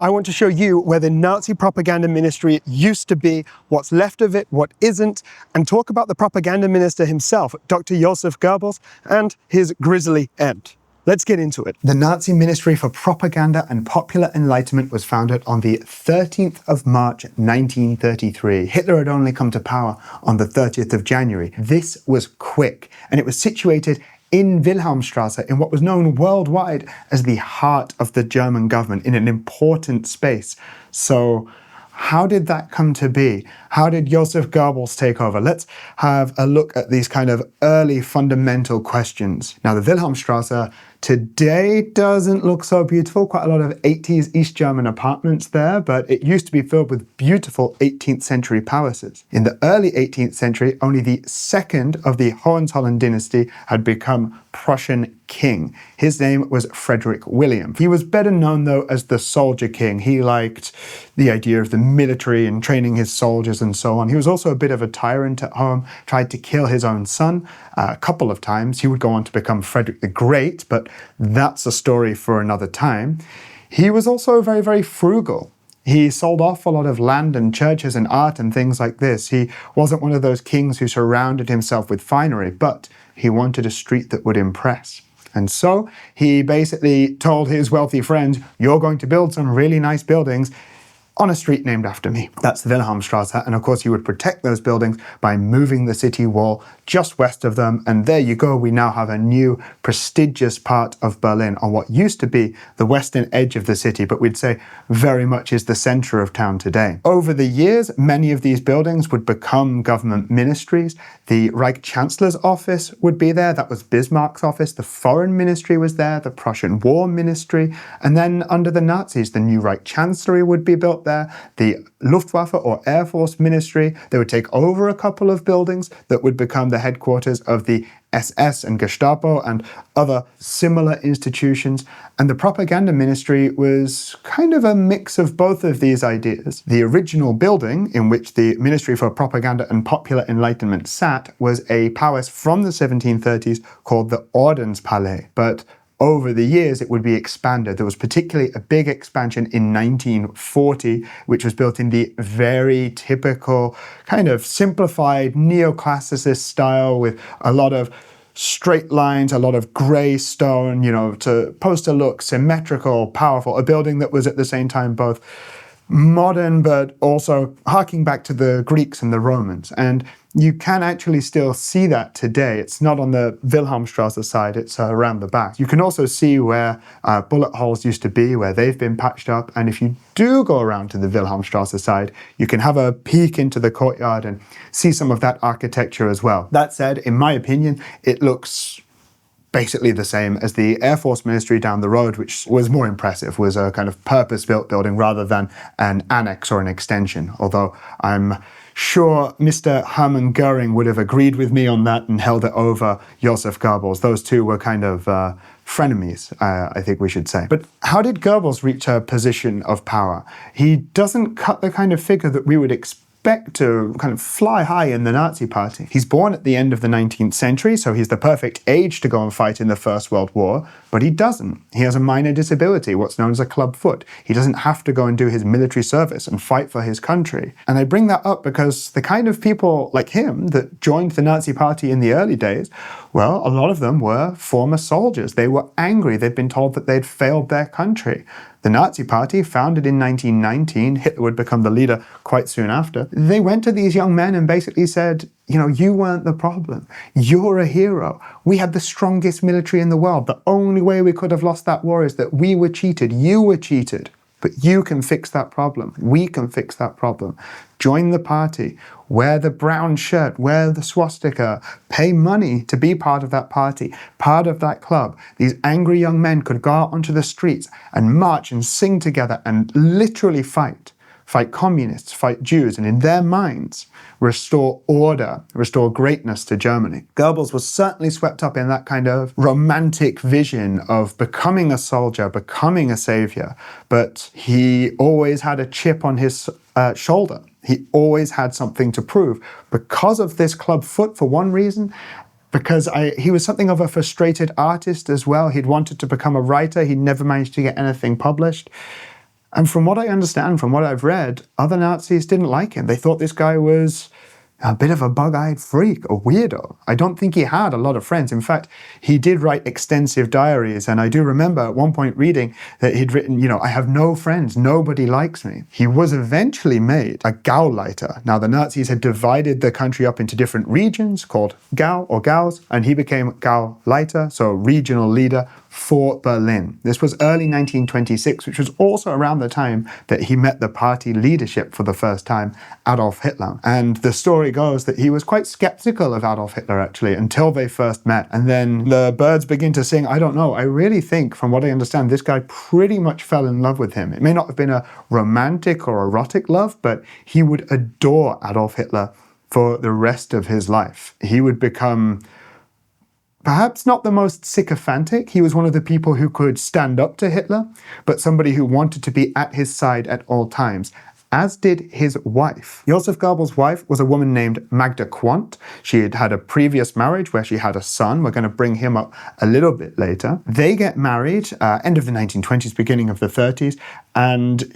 I want to show you where the Nazi propaganda ministry used to be, what's left of it, what isn't, and talk about the propaganda minister himself, Dr. Joseph Goebbels, and his grisly end. Let's get into it. The Nazi Ministry for Propaganda and Popular Enlightenment was founded on the 13th of March 1933. Hitler had only come to power on the 30th of January. This was quick, and it was situated in Wilhelmstrasse, in what was known worldwide as the heart of the German government, in an important space. So how did that come to be? How did Joseph Goebbels take over? Let's have a look at these kind of early fundamental questions. Now, the Wilhelmstrasse today doesn't look so beautiful. Quite a lot of 80s East German apartments there, but it used to be filled with beautiful 18th century palaces. In the early 18th century, only the second of the Hohenzollern dynasty had become Prussian king. His name was Frederick William. He was better known, though, as the soldier king. He liked the idea of the military and training his soldiers and so on. He was also a bit of a tyrant at home, tried to kill his own son a couple of times. He would go on to become Frederick the Great, but that's a story for another time. He was also very, very frugal. He sold off a lot of land and churches and art and things like this. He wasn't one of those kings who surrounded himself with finery, but he wanted a street that would impress. And so he basically told his wealthy friends, "You're going to build some really nice buildings on a street named after me." That's the Wilhelmstrasse, and of course he would protect those buildings by moving the city wall just west of them, and there you go, we now have a new prestigious part of Berlin on what used to be the western edge of the city, but we'd say very much is the center of town today. Over the years, many of these buildings would become government ministries. The Reich Chancellor's office would be there, that was Bismarck's office. The Foreign Ministry was there, the Prussian War Ministry, and then under the Nazis, the new Reich Chancellery would be built there, the Luftwaffe or Air Force Ministry. They would take over a couple of buildings that would become the headquarters of the SS and Gestapo and other similar institutions. And the propaganda ministry was kind of a mix of both of these ideas. The original building in which the Ministry for Propaganda and Popular Enlightenment sat was a palace from the 1730s called the Ordenspalais. But over the years, it would be expanded. There was particularly a big expansion in 1940, which was built in the very typical kind of simplified neoclassicist style with a lot of straight lines, a lot of grey stone, supposed to look symmetrical, powerful, a building that was at the same time both modern but also harking back to the Greeks and the Romans. And you can actually still see that today. It's not on the Wilhelmstrasse side, it's around the back. You can also see where bullet holes used to be, where they've been patched up. And if you do go around to the Wilhelmstrasse side, you can have a peek into the courtyard and see some of that architecture as well. That said, in my opinion, it looks basically the same as the Air Force Ministry down the road, which was more impressive, was a kind of purpose-built building rather than an annex or an extension. Although I'm sure Mr. Hermann Goering would have agreed with me on that and held it over Joseph Goebbels. Those two were kind of frenemies, I think we should say. But how did Goebbels reach a position of power? He doesn't cut the kind of figure that we would expect to kind of fly high in the Nazi Party. He's born at the end of the 19th century, so he's the perfect age to go and fight in the First World War, but he doesn't. He has a minor disability, what's known as a club foot. He doesn't have to go and do his military service and fight for his country. And I bring that up because the kind of people like him that joined the Nazi Party in the early days, well, a lot of them were former soldiers. They were angry. They'd been told that they'd failed their country. The Nazi Party, founded in 1919, Hitler would become the leader quite soon after. They went to these young men and basically said, you weren't the problem. You're a hero. We had the strongest military in the world. The only way we could have lost that war is that we were cheated. You were cheated. But you can fix that problem. We can fix that problem. Join the party. Wear the brown shirt. Wear the swastika. Pay money to be part of that party, part of that club. These angry young men could go out onto the streets and march and sing together and literally fight. Fight communists, fight Jews, and in their minds, restore order, restore greatness to Germany. Goebbels was certainly swept up in that kind of romantic vision of becoming a soldier, becoming a savior, but he always had a chip on his shoulder. He always had something to prove. Because of this club foot, for one reason, because he was something of a frustrated artist as well. He'd wanted to become a writer. He'd never managed to get anything published. And from what I understand, from what I've read, other Nazis didn't like him. They thought this guy was a bit of a bug-eyed freak, a weirdo. I don't think he had a lot of friends. In fact, he did write extensive diaries, and I do remember at one point reading that he'd written, I have no friends, nobody likes me. He was eventually made a Gauleiter. Now, the Nazis had divided the country up into different regions called Gau or Gaus, and he became Gauleiter, so regional leader for Berlin. This was early 1926, which was also around the time that he met the party leadership for the first time, Adolf Hitler. And the story goes that he was quite skeptical of Adolf Hitler, actually, until they first met. And then the birds begin to sing. I don't know. I really think, from what I understand, this guy pretty much fell in love with him. It may not have been a romantic or erotic love, but he would adore Adolf Hitler for the rest of his life. He would become perhaps not the most sycophantic. He was one of the people who could stand up to Hitler, but somebody who wanted to be at his side at all times, as did his wife. Joseph Goebbels' wife was a woman named Magda Quandt. She had had a previous marriage where she had a son. We're going to bring him up a little bit later. They get married, end of the 1920s, beginning of the 30s, and,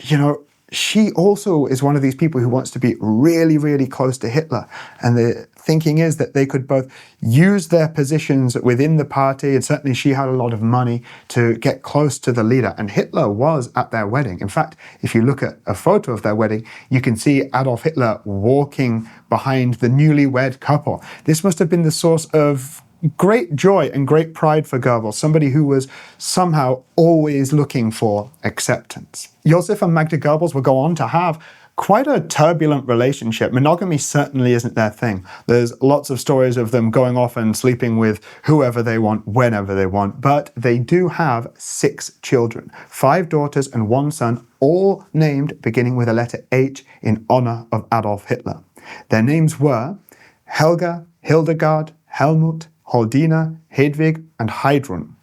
she also is one of these people who wants to be really, really close to Hitler. And the thinking is that they could both use their positions within the party, and certainly she had a lot of money, to get close to the leader. And Hitler was at their wedding. In fact, if you look at a photo of their wedding, you can see Adolf Hitler walking behind the newlywed couple. This must have been the source of great joy and great pride for Goebbels, somebody who was somehow always looking for acceptance. Joseph and Magda Goebbels would go on to have quite a turbulent relationship. Monogamy certainly isn't their thing. There's lots of stories of them going off and sleeping with whoever they want, whenever they want, but they do have 6 children, 5 daughters and 1 son, all named beginning with a letter H in honor of Adolf Hitler. Their names were Helga, Hildegard, Helmut, Holdina, Hedwig, and Heidrun.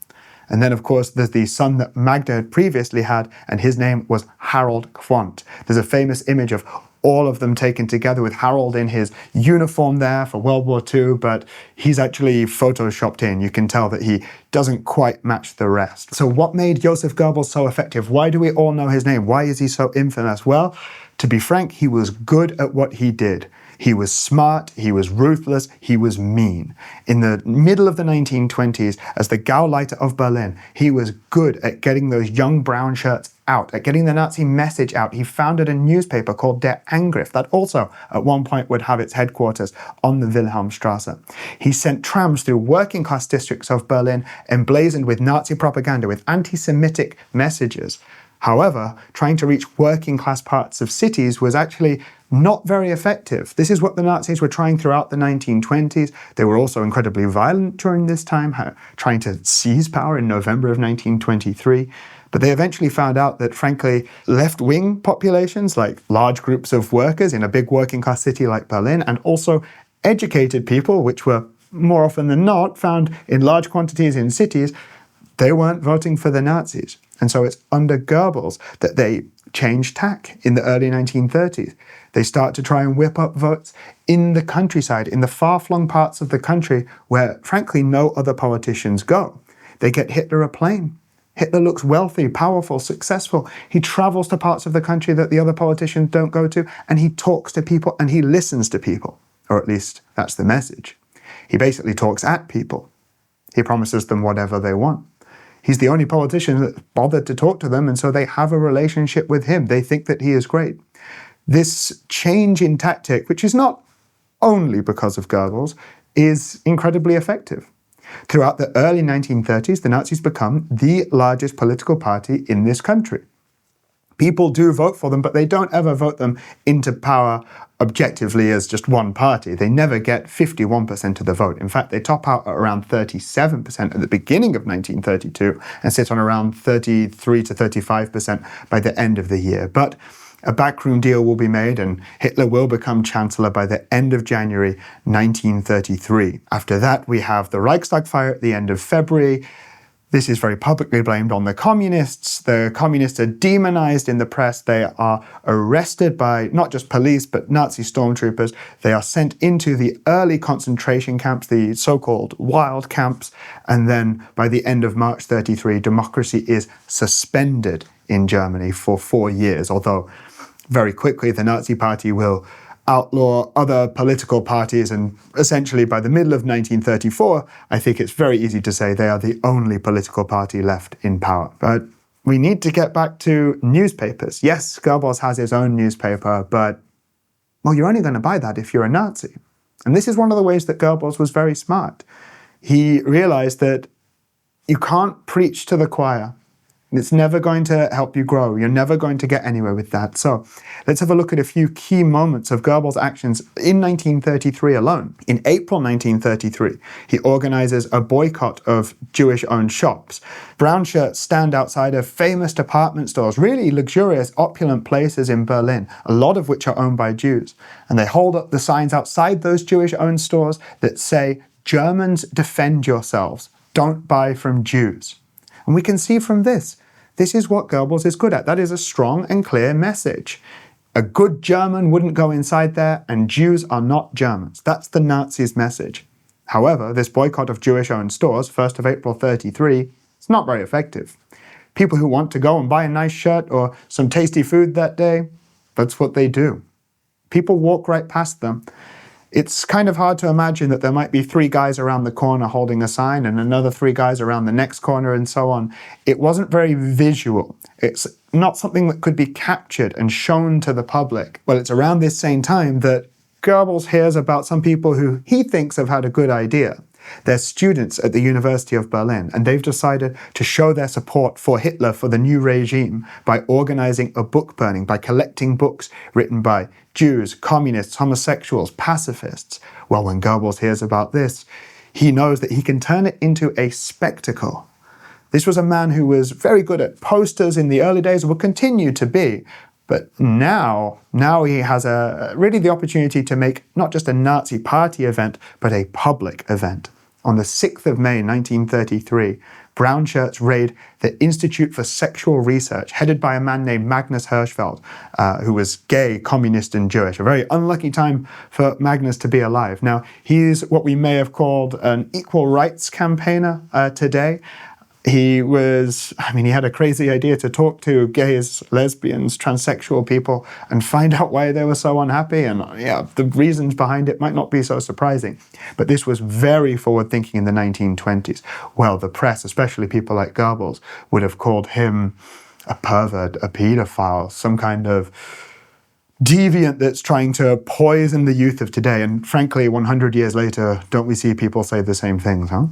And then, of course, there's the son that Magda had previously had, and his name was Harold Quandt. There's a famous image of all of them taken together with Harold in his uniform there for World War II, but he's actually photoshopped in. You can tell that he doesn't quite match the rest. So what made Joseph Goebbels so effective? Why do we all know his name? Why is he so infamous? Well, to be frank, he was good at what he did. He was smart, he was ruthless, he was mean. In the middle of the 1920s, as the Gauleiter of Berlin, he was good at getting those young brown shirts out, at getting the Nazi message out. He founded a newspaper called Der Angriff that also at one point would have its headquarters on the Wilhelmstrasse. He sent trams through working class districts of Berlin emblazoned with Nazi propaganda, with anti-Semitic messages. However, trying to reach working class parts of cities was actually not very effective. This is what the Nazis were trying throughout the 1920s. They were also incredibly violent during this time, trying to seize power in November of 1923. But they eventually found out that, frankly, left-wing populations, like large groups of workers in a big working class city like Berlin, and also educated people, which were more often than not found in large quantities in cities, they weren't voting for the Nazis. And so it's under Goebbels that they changed tack in the early 1930s. They start to try and whip up votes in the countryside, in the far-flung parts of the country where, frankly, no other politicians go. They get Hitler a plane. Hitler looks wealthy, powerful, successful. He travels to parts of the country that the other politicians don't go to, and he talks to people and he listens to people. Or at least that's the message. He basically talks at people. He promises them whatever they want. He's the only politician that bothered to talk to them, and so they have a relationship with him. They think that he is great. This change in tactic, which is not only because of Goebbels, is incredibly effective. Throughout the early 1930s, the Nazis become the largest political party in this country. People do vote for them, but they don't ever vote them into power objectively as just one party. They never get 51% of the vote. In fact, they top out at around 37% at the beginning of 1932 and sit on around 33 to 35% by the end of the year. But a backroom deal will be made and Hitler will become Chancellor by the end of January 1933. After that, we have the Reichstag fire at the end of February. This is very publicly blamed on the communists. The communists are demonized in the press. They are arrested by not just police, but Nazi stormtroopers. They are sent into the early concentration camps, the so-called wild camps. And then by the end of March 33, democracy is suspended in Germany for 4 years, although very quickly the Nazi Party will outlaw other political parties, and essentially by the middle of 1934, I think it's very easy to say they are the only political party left in power. But we need to get back to newspapers. Yes, Goebbels has his own newspaper, but, well, you're only going to buy that if you're a Nazi. And this is one of the ways that Goebbels was very smart. He realized that you can't preach to the choir. It's never going to help you grow. You're never going to get anywhere with that. So let's have a look at a few key moments of Goebbels' actions in 1933 alone. In April 1933, he organizes a boycott of Jewish-owned shops. Brown shirts stand outside of famous department stores, really luxurious, opulent places in Berlin, a lot of which are owned by Jews. And they hold up the signs outside those Jewish-owned stores that say, "Germans, defend yourselves. Don't buy from Jews." And we can see from this is what Goebbels is good at. That is a strong and clear message. A good German wouldn't go inside there, and Jews are not Germans. That's the Nazis' message. However, this boycott of Jewish-owned stores, 1st of April 33, it's not very effective. People who want to go and buy a nice shirt or some tasty food that day, that's what they do. People walk right past them. It's kind of hard to imagine that there might be 3 guys around the corner holding a sign and another 3 guys around the next corner and so on. It wasn't very visual. It's not something that could be captured and shown to the public. Well, it's around this same time that Goebbels hears about some people who he thinks have had a good idea. They're students at the University of Berlin, and they've decided to show their support for Hitler, for the new regime, by organizing a book burning, by collecting books written by Jews, communists, homosexuals, pacifists. Well, when Goebbels hears about this, he knows that he can turn it into a spectacle. This was a man who was very good at posters in the early days, and will continue to be. But now he has really the opportunity to make not just a Nazi party event, but a public event. On the 6th of May, 1933, brown shirts raid the Institute for Sexual Research, headed by a man named Magnus Hirschfeld, who was gay, communist, and Jewish. A very unlucky time for Magnus to be alive. Now, he's what we may have called an equal rights campaigner today. He had a crazy idea to talk to gays, lesbians, transsexual people and find out why they were so unhappy. And yeah, the reasons behind it might not be so surprising. But this was very forward-thinking in the 1920s. Well, the press, especially people like Goebbels, would have called him a pervert, a pedophile, some kind of deviant that's trying to poison the youth of today. And frankly, 100 years later, don't we see people say the same things, huh?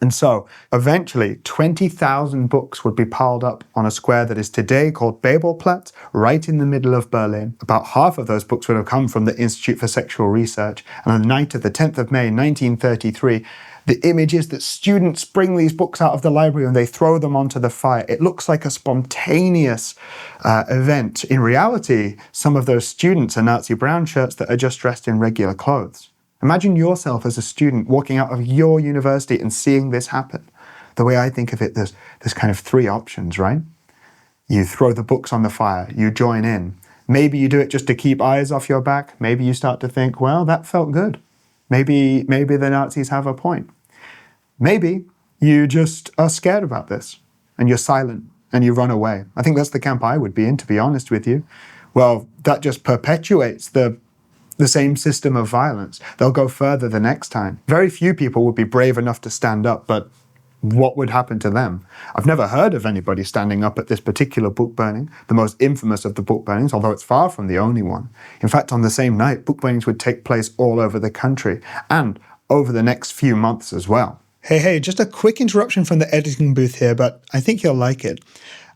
And so, eventually, 20,000 books would be piled up on a square that is today called Babelplatz, right in the middle of Berlin. About half of those books would have come from the Institute for Sexual Research. And on the night of the 10th of May, 1933, the image is that students bring these books out of the library and they throw them onto the fire. It looks like a spontaneous event. In reality, some of those students are Nazi brown shirts that are just dressed in regular clothes. Imagine yourself as a student walking out of your university and seeing this happen. The way I think of it, there's kind of 3 options, right? You throw the books on the fire, you join in. Maybe you do it just to keep eyes off your back. Maybe you start to think, well, that felt good. Maybe the Nazis have a point. Maybe you just are scared about this and you're silent and you run away. I think that's the camp I would be in, to be honest with you. Well, that just perpetuates the same system of violence. They'll go further the next time. Very few people would be brave enough to stand up, but what would happen to them? I've never heard of anybody standing up at this particular book burning, the most infamous of the book burnings, although it's far from the only one. In fact, on the same night, book burnings would take place all over the country and over the next few months as well. Hey, just a quick interruption from the editing booth here, but I think you'll like it.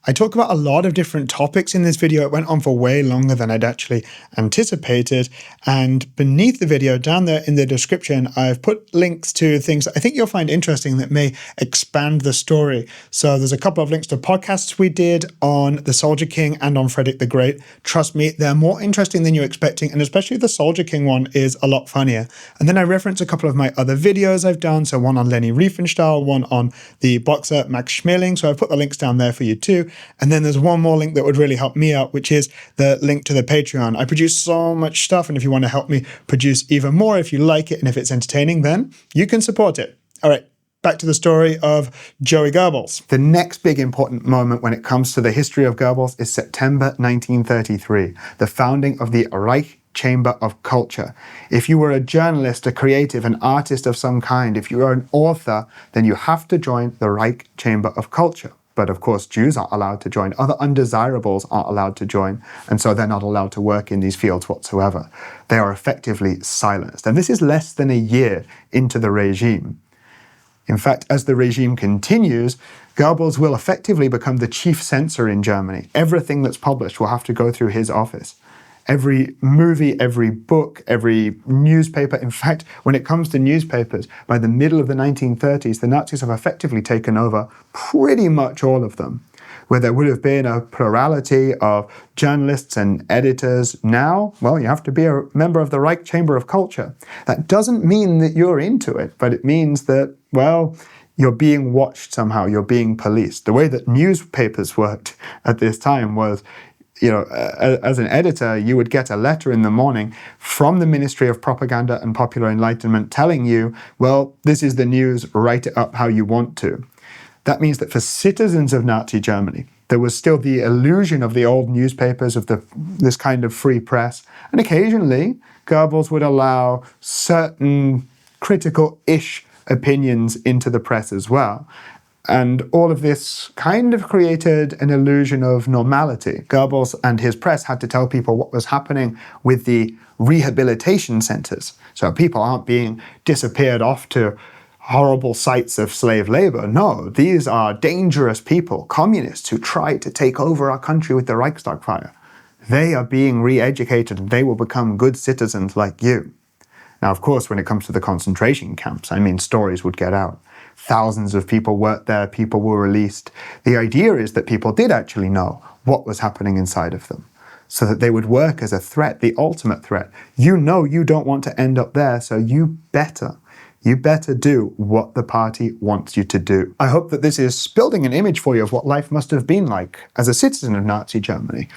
I talk about a lot of different topics in this video. It went on for way longer than I'd actually anticipated. And beneath the video, down there in the description, I've put links to things that I think you'll find interesting that may expand the story. So there's a couple of links to podcasts we did on the Soldier King and on Frederick the Great. Trust me, they're more interesting than you're expecting. And especially the Soldier King one is a lot funnier. And then I reference a couple of my other videos I've done. So one on Leni Riefenstahl, one on the boxer Max Schmeling. So I've put the links down there for you too. And then there's one more link that would really help me out, which is the link to the Patreon. I produce so much stuff, and if you want to help me produce even more, if you like it and if it's entertaining, then you can support it. All right, back to the story of Joey Goebbels. The next big important moment when it comes to the history of Goebbels is September 1933, the founding of the Reich Chamber of Culture. If you were a journalist, a creative, an artist of some kind, if you were an author, then you have to join the Reich Chamber of Culture. But of course, Jews aren't allowed to join. Other undesirables aren't allowed to join. And so they're not allowed to work in these fields whatsoever. They are effectively silenced. And this is less than a year into the regime. In fact, as the regime continues, Goebbels will effectively become the chief censor in Germany. Everything that's published will have to go through his office. Every movie, every book, every newspaper. In fact, when it comes to newspapers, by the middle of the 1930s, the Nazis have effectively taken over pretty much all of them. Where there would have been a plurality of journalists and editors, now, well, you have to be a member of the Reich Chamber of Culture. That doesn't mean that you're into it, but it means that, well, you're being watched somehow, you're being policed. The way that newspapers worked at this time was, as an editor, you would get a letter in the morning from the Ministry of Propaganda and Popular Enlightenment telling you, well, this is the news, write it up how you want to. That means that for citizens of Nazi Germany, there was still the illusion of the old newspapers, of this kind of free press. And occasionally, Goebbels would allow certain critical-ish opinions into the press as well. And all of this kind of created an illusion of normality. Goebbels and his press had to tell people what was happening with the rehabilitation centers. So people aren't being disappeared off to horrible sites of slave labor. No, these are dangerous people, communists who tried to take over our country with the Reichstag fire. They are being re-educated and they will become good citizens like you. Now, of course, when it comes to the concentration camps, stories would get out. Thousands of people worked there, people were released. The idea is that people did actually know what was happening inside of them, so that they would work as a threat, the ultimate threat. You know you don't want to end up there, so you better do what the party wants you to do. I hope that this is building an image for you of what life must have been like as a citizen of Nazi Germany,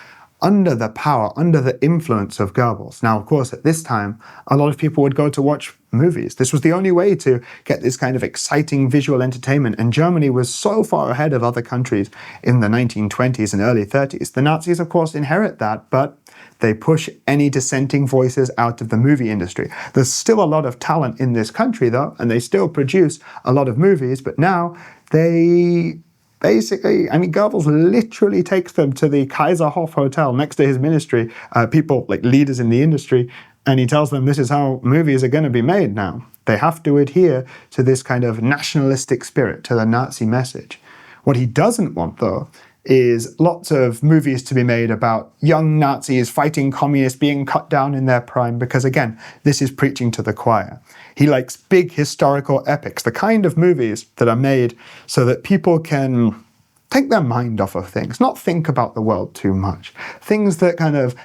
under the power, under the influence of Goebbels. Now, of course, at this time, a lot of people would go to watch movies. This was the only way to get this kind of exciting visual entertainment, and Germany was so far ahead of other countries in the 1920s and early 30s. The Nazis, of course, inherit that, but they push any dissenting voices out of the movie industry. There's still a lot of talent in this country, though, and they still produce a lot of movies, but now they Goebbels literally takes them to the Kaiserhof Hotel next to his ministry, people like leaders in the industry, and he tells them this is how movies are going to be made now. They have to adhere to this kind of nationalistic spirit, to the Nazi message. What he doesn't want, though, is lots of movies to be made about young Nazis fighting communists, being cut down in their prime, because again, this is preaching to the choir. He likes big historical epics, the kind of movies that are made so that people can take their mind off of things, not think about the world too much. Things that kind of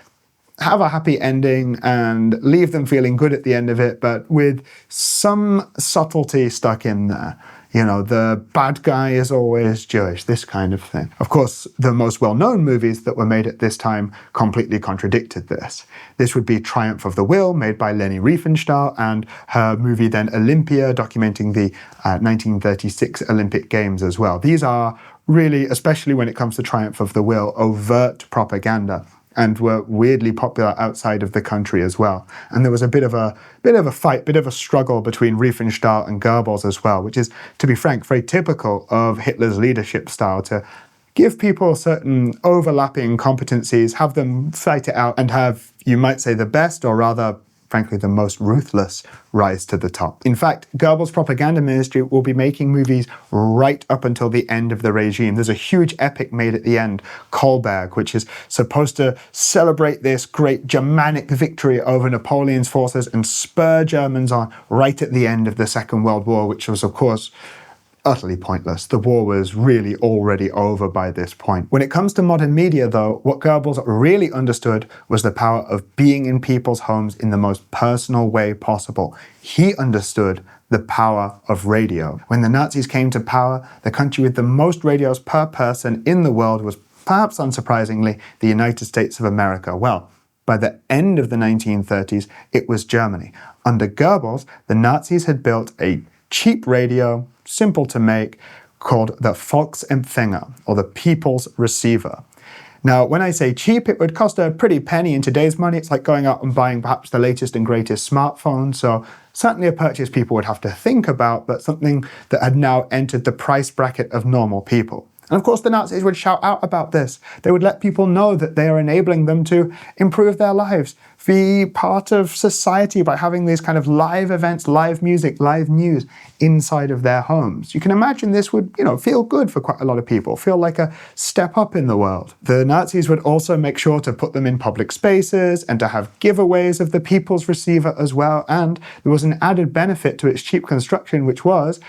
have a happy ending and leave them feeling good at the end of it, but with some subtlety stuck in there. The bad guy is always Jewish, this kind of thing. Of course, the most well-known movies that were made at this time completely contradicted this. This would be Triumph of the Will, made by Leni Riefenstahl, and her movie then Olympia, documenting the 1936 Olympic Games as well. These are really, especially when it comes to Triumph of the Will, overt propaganda, and were weirdly popular outside of the country as well. And there was a bit of a fight, bit of a struggle between Riefenstahl and Goebbels as well, which is, to be frank, very typical of Hitler's leadership style, to give people certain overlapping competencies, have them fight it out, and have, you might say, the best, or rather, frankly, the most ruthless rise to the top. In fact, Goebbels' propaganda ministry will be making movies right up until the end of the regime. There's a huge epic made at the end, Kolberg, which is supposed to celebrate this great Germanic victory over Napoleon's forces and spur Germans on right at the end of the Second World War, which was, of course, utterly pointless. The war was really already over by this point. When it comes to modern media, though, what Goebbels really understood was the power of being in people's homes in the most personal way possible. He understood the power of radio. When the Nazis came to power, the country with the most radios per person in the world was, perhaps unsurprisingly, the United States of America. Well, by the end of the 1930s, it was Germany. Under Goebbels, the Nazis had built a cheap radio, simple to make, called the Volksempfänger, or the People's Receiver. Now, when I say cheap, it would cost a pretty penny in today's money. It's like going out and buying perhaps the latest and greatest smartphone, so certainly a purchase people would have to think about, but something that had now entered the price bracket of normal people. And of course, the Nazis would shout out about this. They would let people know that they are enabling them to improve their lives, be part of society by having these kind of live events, live music, live news inside of their homes. You can imagine this would, feel good for quite a lot of people, feel like a step up in the world. The Nazis would also make sure to put them in public spaces and to have giveaways of the People's Receiver as well. And there was an added benefit to its cheap construction, which was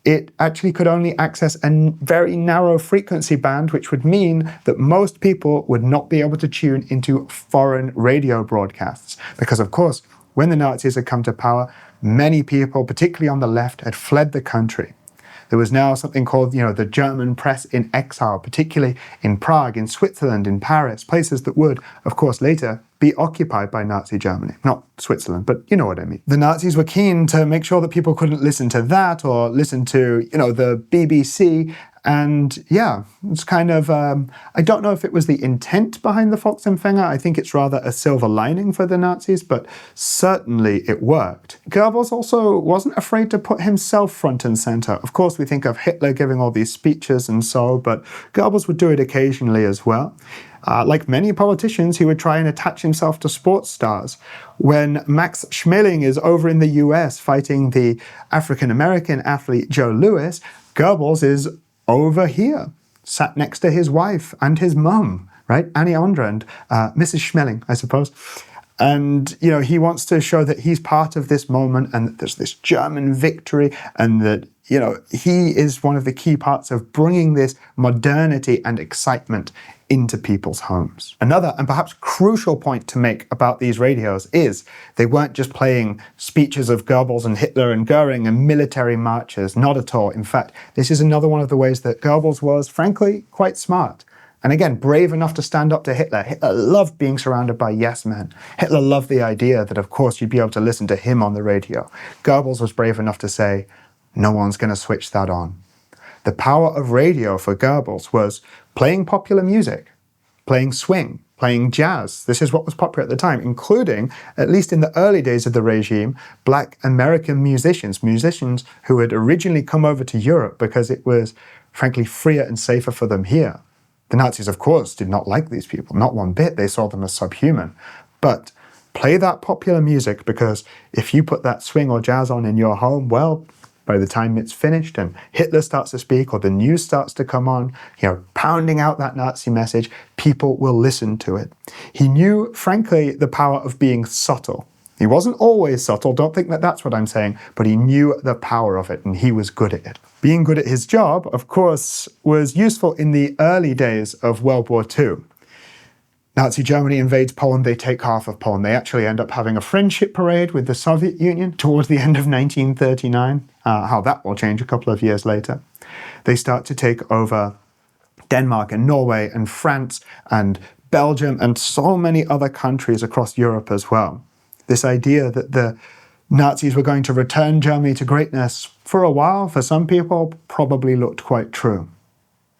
it actually could only access a very narrow frequency band, which would mean that most people would not be able to tune into foreign radio broadcasts. Because, of course, when the Nazis had come to power, many people, particularly on the left, had fled the country. There was now something called, the German press in exile, particularly in Prague, in Switzerland, in Paris, places that would, of course, later be occupied by Nazi Germany. Not Switzerland, but you know what I mean. The Nazis were keen to make sure that people couldn't listen to that or listen to, the BBC. And yeah, it's kind of, I don't know if it was the intent behind the Volksempfänger. I think it's rather a silver lining for the Nazis, but certainly it worked. Goebbels also wasn't afraid to put himself front and center. Of course, we think of Hitler giving all these speeches and so, but Goebbels would do it occasionally as well. Like many politicians, he would try and attach himself to sports stars. When Max Schmeling is over in the US fighting the African-American athlete Joe Louis, Goebbels is over here, sat next to his wife and his mum, right? Annie Ondra and Mrs. Schmeling, I suppose. And, he wants to show that he's part of this moment and that there's this German victory and that, he is one of the key parts of bringing this modernity and excitement into people's homes. Another and perhaps crucial point to make about these radios is they weren't just playing speeches of Goebbels and Hitler and Goering and military marches, not at all. In fact, this is another one of the ways that Goebbels was, frankly, quite smart. And again, brave enough to stand up to Hitler. Hitler loved being surrounded by yes men. Hitler loved the idea that, of course, you'd be able to listen to him on the radio. Goebbels was brave enough to say, no one's going to switch that on. The power of radio for Goebbels was playing popular music, playing swing, playing jazz. This is what was popular at the time, including, at least in the early days of the regime, Black American musicians who had originally come over to Europe because it was, frankly, freer and safer for them here. The Nazis, of course, did not like these people, not one bit. They saw them as subhuman. But play that popular music, because if you put that swing or jazz on in your home, well, by the time it's finished and Hitler starts to speak or the news starts to come on, pounding out that Nazi message, people will listen to it. He knew, frankly, the power of being subtle. He wasn't always subtle, don't think that that's what I'm saying, but he knew the power of it and he was good at it. Being good at his job, of course, was useful in the early days of World War II. Nazi Germany invades Poland, they take half of Poland. They actually end up having a friendship parade with the Soviet Union towards the end of 1939. How that will change a couple of years later. They start to take over Denmark and Norway and France and Belgium and so many other countries across Europe as well. This idea that the Nazis were going to return Germany to greatness, for a while, for some people, probably looked quite true.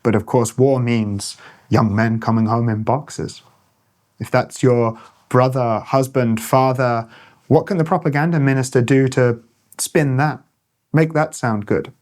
But of course, war means young men coming home in boxes. If that's your brother, husband, father, what can the propaganda minister do to spin that? Make that sound good.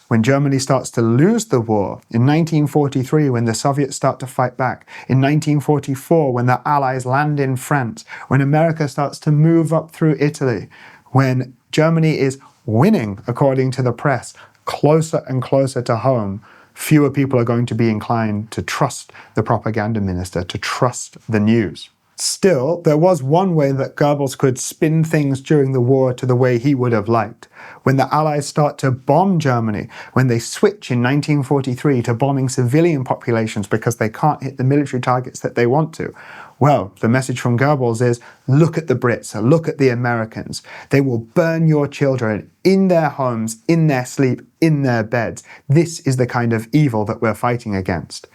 When Germany starts to lose the war, in 1943 when the Soviets start to fight back, in 1944 when the Allies land in France, when America starts to move up through Italy, when Germany is winning, according to the press, closer and closer to home, fewer people are going to be inclined to trust the propaganda minister, to trust the news. Still, there was one way that Goebbels could spin things during the war to the way he would have liked. When the Allies start to bomb Germany, when they switch in 1943 to bombing civilian populations because they can't hit the military targets that they want to, well, the message from Goebbels is, look at the Brits, look at the Americans. They will burn your children in their homes, in their sleep, in their beds. This is the kind of evil that we're fighting against.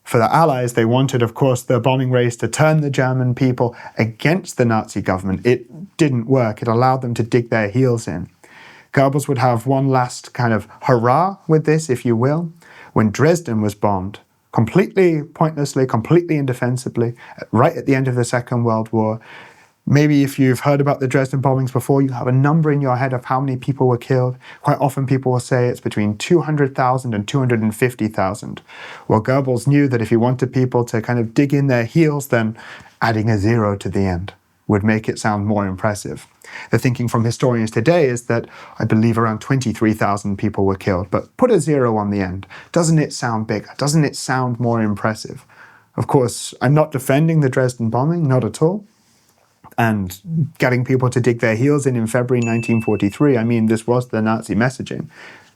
For the Allies, they wanted, of course, the bombing raids to turn the German people against the Nazi government. It didn't work. It allowed them to dig their heels in. Goebbels would have one last kind of hurrah with this, if you will, when Dresden was bombed, completely pointlessly, completely indefensibly, right at the end of the Second World War. Maybe if you've heard about the Dresden bombings before, you have a number in your head of how many people were killed. Quite often people will say it's between 200,000 and 250,000. Well, Goebbels knew that if he wanted people to kind of dig in their heels, then adding a zero to the end would make it sound more impressive. The thinking from historians today is that I believe around 23,000 people were killed, but put a zero on the end. Doesn't it sound bigger? Doesn't it sound more impressive? Of course, I'm not defending the Dresden bombing, not at all. And getting people to dig their heels in February 1943, I mean, this was the Nazi messaging.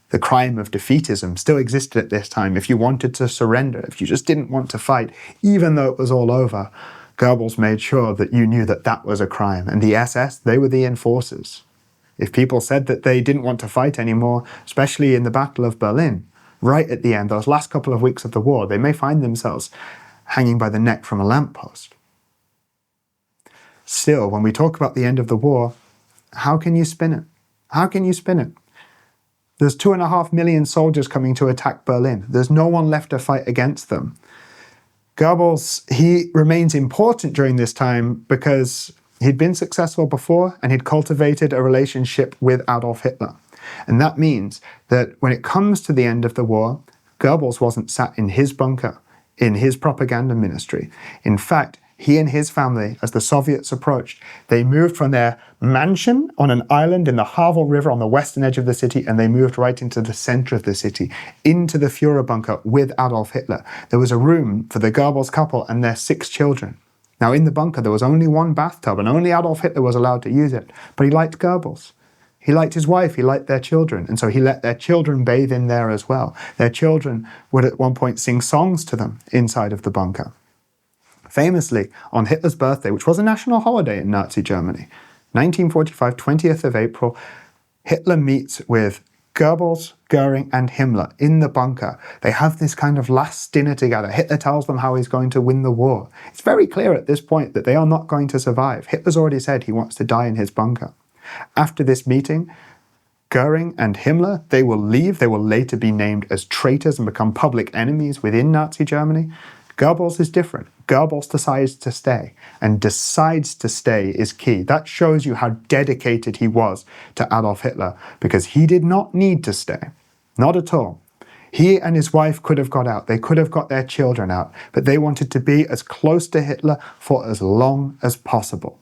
The crime of defeatism still existed at this time. If you wanted to surrender, if you just didn't want to fight, even though it was all over, Goebbels made sure that you knew that that was a crime. And the SS, they were the enforcers. If people said that they didn't want to fight anymore, especially in the Battle of Berlin, right at the end, those last couple of weeks of the war, they may find themselves hanging by the neck from a lamppost. Still, when we talk about the end of the war, how can you spin it? How can you spin it? There's 2.5 million soldiers coming to attack Berlin. There's no one left to fight against them. Goebbels, he remains important during this time because he'd been successful before and he'd cultivated a relationship with Adolf Hitler. And that means that when it comes to the end of the war, Goebbels wasn't sat in his bunker, in his propaganda ministry. In fact, he and his family, as the Soviets approached, they moved from their mansion on an island in the Havel River on the western edge of the city, and they moved right into the center of the city, into the Führer bunker with Adolf Hitler. There was a room for the Goebbels couple and their 6 children. Now, in the bunker, there was only one bathtub, and only Adolf Hitler was allowed to use it. But he liked Goebbels. He liked his wife, he liked their children, and so he let their children bathe in there as well. Their children would at one point sing songs to them inside of the bunker. Famously, on Hitler's birthday, which was a national holiday in Nazi Germany, 1945, 20th of April, Hitler meets with Goebbels, Goering, and Himmler in the bunker. They have this kind of last dinner together. Hitler tells them how he's going to win the war. It's very clear at this point that they are not going to survive. Hitler's already said he wants to die in his bunker. After this meeting, Goering and Himmler, they will leave. They will later be named as traitors and become public enemies within Nazi Germany. Goebbels is different. Goebbels decides to stay, and decides to stay is key. That shows you how dedicated he was to Adolf Hitler, because he did not need to stay. Not at all. He and his wife could have got out. They could have got their children out, but they wanted to be as close to Hitler for as long as possible.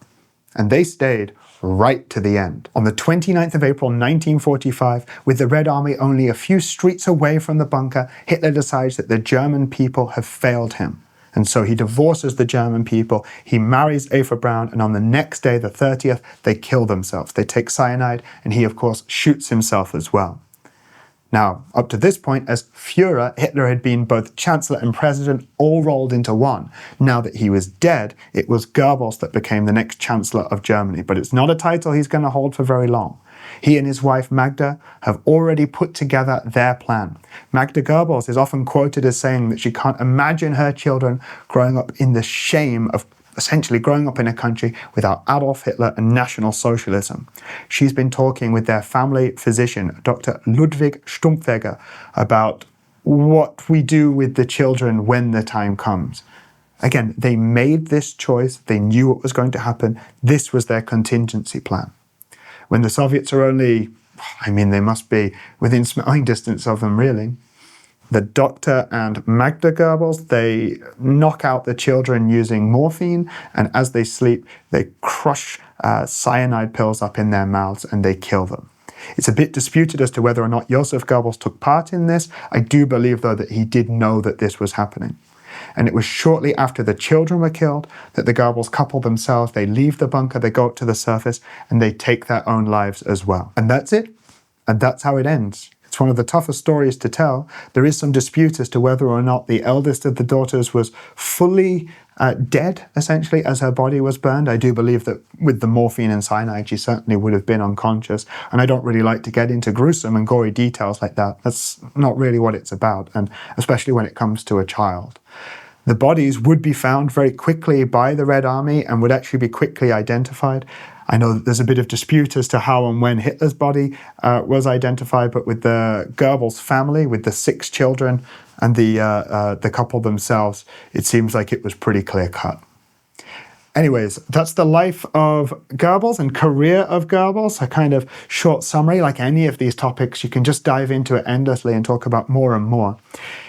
And they stayed right to the end. On the 29th of April 1945, with the Red Army only a few streets away from the bunker, Hitler decides that the German people have failed him. And so he divorces the German people, he marries Eva Braun, and on the next day, the 30th, they kill themselves. They take cyanide, and he, of course, shoots himself as well. Now, up to this point, as Führer, Hitler had been both Chancellor and President all rolled into one. Now that he was dead, it was Goebbels that became the next Chancellor of Germany. But it's not a title he's going to hold for very long. He and his wife Magda have already put together their plan. Magda Goebbels is often quoted as saying that she can't imagine her children growing up in the shame of essentially growing up in a country without Adolf Hitler and National Socialism. She's been talking with their family physician, Dr. Ludwig Stumpfegger, about what we do with the children when the time comes. Again, they made this choice. They knew what was going to happen. This was their contingency plan. When the Soviets are only, they must be within smelling distance of them, really. The doctor and Magda Goebbels, they knock out the children using morphine, and as they sleep, they crush cyanide pills up in their mouths and they kill them. It's a bit disputed as to whether or not Joseph Goebbels took part in this. I do believe, though, that he did know that this was happening. And it was shortly after the children were killed that the Goebbels couple themselves, they leave the bunker, they go up to the surface, and they take their own lives as well. And that's it. And that's how it ends. It's one of the toughest stories to tell. There is some dispute as to whether or not the eldest of the daughters was fully dead, essentially, as her body was burned. I do believe that with the morphine and cyanide, she certainly would have been unconscious. And I don't really like to get into gruesome and gory details like that. That's not really what it's about, and especially when it comes to a child. The bodies would be found very quickly by the Red Army and would actually be quickly identified. I know that there's a bit of dispute as to how and when Hitler's body was identified, but with the Goebbels family, with the 6 children and the couple themselves, it seems like it was pretty clear-cut. Anyways, that's the life of Goebbels and career of Goebbels. A kind of short summary. Like any of these topics, you can just dive into it endlessly and talk about more and more.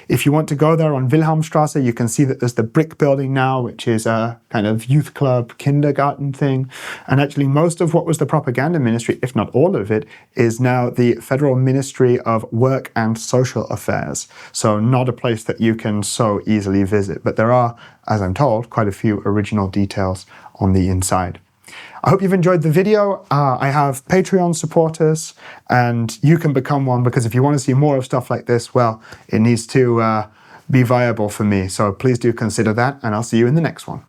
If you want to go there on Wilhelmstrasse, you can see that there's the brick building now, which is a kind of youth club, kindergarten thing. And actually most of what was the propaganda ministry, if not all of it, is now the Federal Ministry of Work and Social Affairs. So not a place that you can so easily visit. But there are, as I'm told, quite a few original details on the inside. I hope you've enjoyed the video. I have Patreon supporters, and you can become one, because if you want to see more of stuff like this, well, it needs to be viable for me. So please do consider that, and I'll see you in the next one.